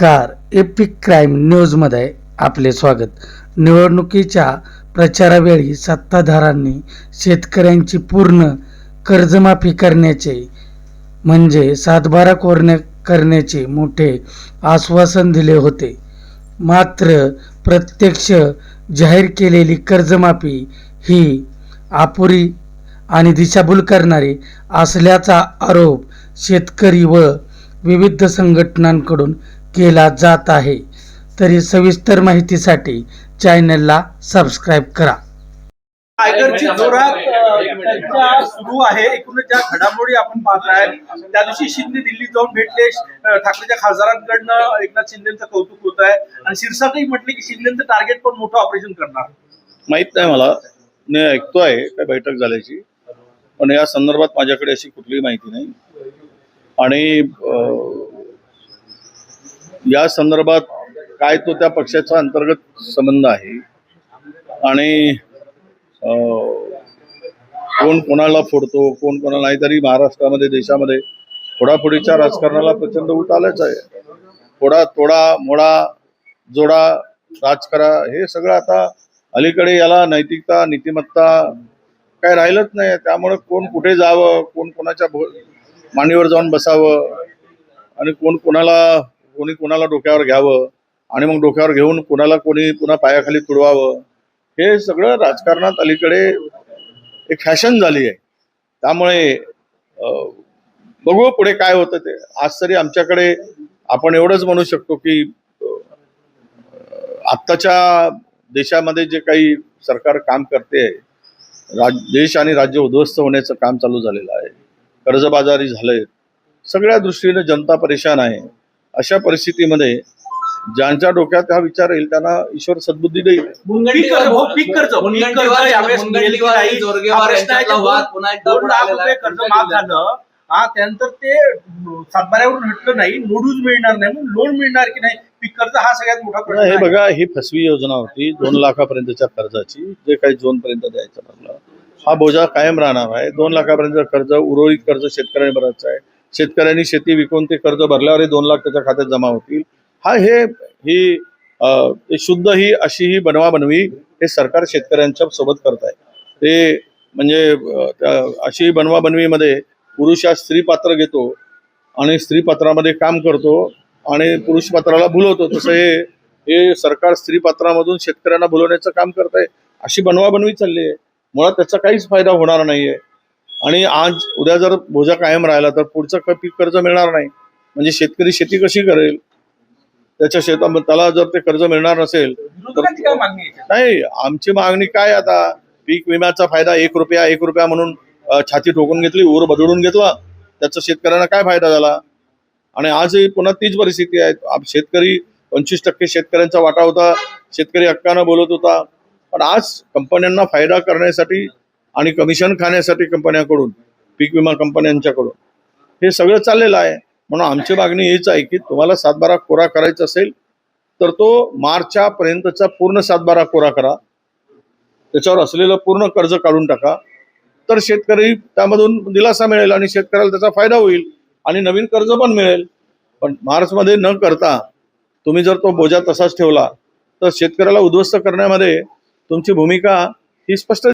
नमस्कार, epic crime न्यूजमध्ये आपले स्वागत. निवडणुकीच्या प्रचारावेळी सत्ताधाऱ्यांनी शेतकऱ्यांची पूर्ण कर्जमाफी करण्याचे म्हणजे सातबारा करण्याचे मोठे आश्वासन दिले होते. मात्र प्रत्यक्ष जाहीर केलेली कर्जमाफी ही अपुरी आणि दिशाभूल करणारी असल्याचा आरोप शेतकरी व विविध संघटनांकडून केला जात आहे. तरी सविस्तर माहितीसाठी चॅनलला सबस्क्राईब करा. टायगरची जोरात चर्चा सुरू आहे. एकूणच ज्या घडामोडी आपण पाहत आहे त्या दिवशी शिंदे दिल्लीत जाऊन भेटले. ठाकरेच्या खासदारांकडनं एकनाथ शिंदेचं कौतुक होत आहे आणि शिरसाटही म्हटले की शिंदेचं टार्गेट पण मोठं ऑपरेशन करणार. माहित नाही मला, मी ऐकतोय काय बैठक झाल्याची, पण या संदर्भात माझ्याकडे अशी कुठलीही माहिती नाही. आणि या संदर्भात काय तो त्या पक्षाचा अंतर्गत संबंध आहे आणि कोण कोणाला फोडतो कोण कोणाला नाही. तरी महाराष्ट्रामध्ये देशामध्ये फोडाफोडीच्या राजकारणाला प्रचंड उत आलंच आहे. फोडा तोडा मोडा जोडा राजकारण हे सगळं आता अलीकडे याला नैतिकता नीतिमत्ता काय राहिलंच नाही. त्यामुळे कोण कुठे जावं, कोण कोणाच्या मांडीवर जाऊन बसावं आणि कोणी कोणाला डोक्यावर घ्यावं आणि मग डोक्यावर घेऊन कोणाला कोणी पुन्हा पायाखाली तुडवावं, हे सगळं राजकारणात अलीकडे एक फॅशन झाली आहे. त्यामुळे बघू पुढे काय होतं ते. आज तरी आमच्याकडे आपण एवढंच म्हणू शकतो की आत्ताच्या देशामध्ये जे काही सरकार काम करते, देश आणि राज्य उद्ध्वस्त होण्याचं काम चालू झालेलं आहे. कर्जबाजारी झालंय, सगळ्या दृष्टीने जनता परेशान आहे. अशा परिस्थितीमध्ये ज्यांच्या डोक्यात हा विचार येईल त्यांना ईश्वर सद्बुद्धी देईल. कर्ज माफ झालं त्यानंतर ते सातबाऱ्यावरून हटलं नाही, नोडूज मिळणार नाही, मग लोन मिळणार की नाही पीक कर्ज हा सगळ्यात मोठा प्रश्न. हे बघा, ही फसवी योजना होती 2 लाखापर्यंतच्या कर्जाची, जे काही झोन पर्यंत द्यायचं ठरलं. हा बोजा कायम राहणार आहे. 2 लाखापर्यंत कर्ज, उर्वरित कर्ज शेतकऱ्यांनी भरायचं आहे. शेतकऱ्यांनी शेती विकून ते कर्ज भरल्यावर 2 लाख त्याच्या खात्यात जमा होतील. ही शुद्ध ही अशी ही बनवाबनवी हे सरकार शेतकऱ्यांच्या सोबत करत आहे. ते म्हणजे अशी बनवाबनवीमध्ये पुरुष हा स्त्री पात्र घेतो आणि स्त्री पात्रामध्ये काम करतो आणि पुरुष पात्राला भुलवतो. तसं हे सरकार स्त्री पात्रामधून शेतकऱ्यांना भुलवण्याचं काम करत आहे. अशी बनवाबनवी चालली आहे. मुळात त्याचा काहीच फायदा होणार नाहीये. आणि आज उद्या जर बोजा कायम राहिला तर पुढचं पीक कर्ज मिळणार नाही. म्हणजे शेतकरी शेती कशी करेल? त्याच्या शेतामध्ये त्याला जर ते कर्ज मिळणार नसेल तर नाही. आमची मागणी काय, आता पीक विम्याचा फायदा 1 रुपया म्हणून छाती ठोकून घेतली, ऊर बदलून घेतला, त्याचा शेतकऱ्यांना काय फायदा झाला? आणि आजही पुन्हा तीच परिस्थिती आहे. शेतकरी 25% शेतकऱ्यांचा वाटा होता, शेतकरी हक्कानं बोलत होता. पण आज कंपन्यांना फायदा करण्यासाठी आणि कमिशन खाण्यासाठी कंपन्यांकडून, पीक विमा कंपन्यांच्याकडून हे सगळं चाललेलं आहे. म्हणून आमची मागणी हीच आहे की तुम्हाला सातबारा कोरा करायचा असेल तर तो मार्चच्या पर्यंतचा पूर्ण सातबारा कोरा करा. त्याच्यावर असलेलं पूर्ण कर्ज काढून टाका, तर शेतकरी त्यामधून दिलासा मिळेल आणि शेतकऱ्याला त्याचा फायदा होईल आणि नवीन कर्ज पण मिळेल. पण मार्चमध्ये न करता तुम्ही जर तो बोजा तसाच ठेवला तर शेतकऱ्याला उद्ध्वस्त करण्यामध्ये तुमची भूमिका ही स्पष्ट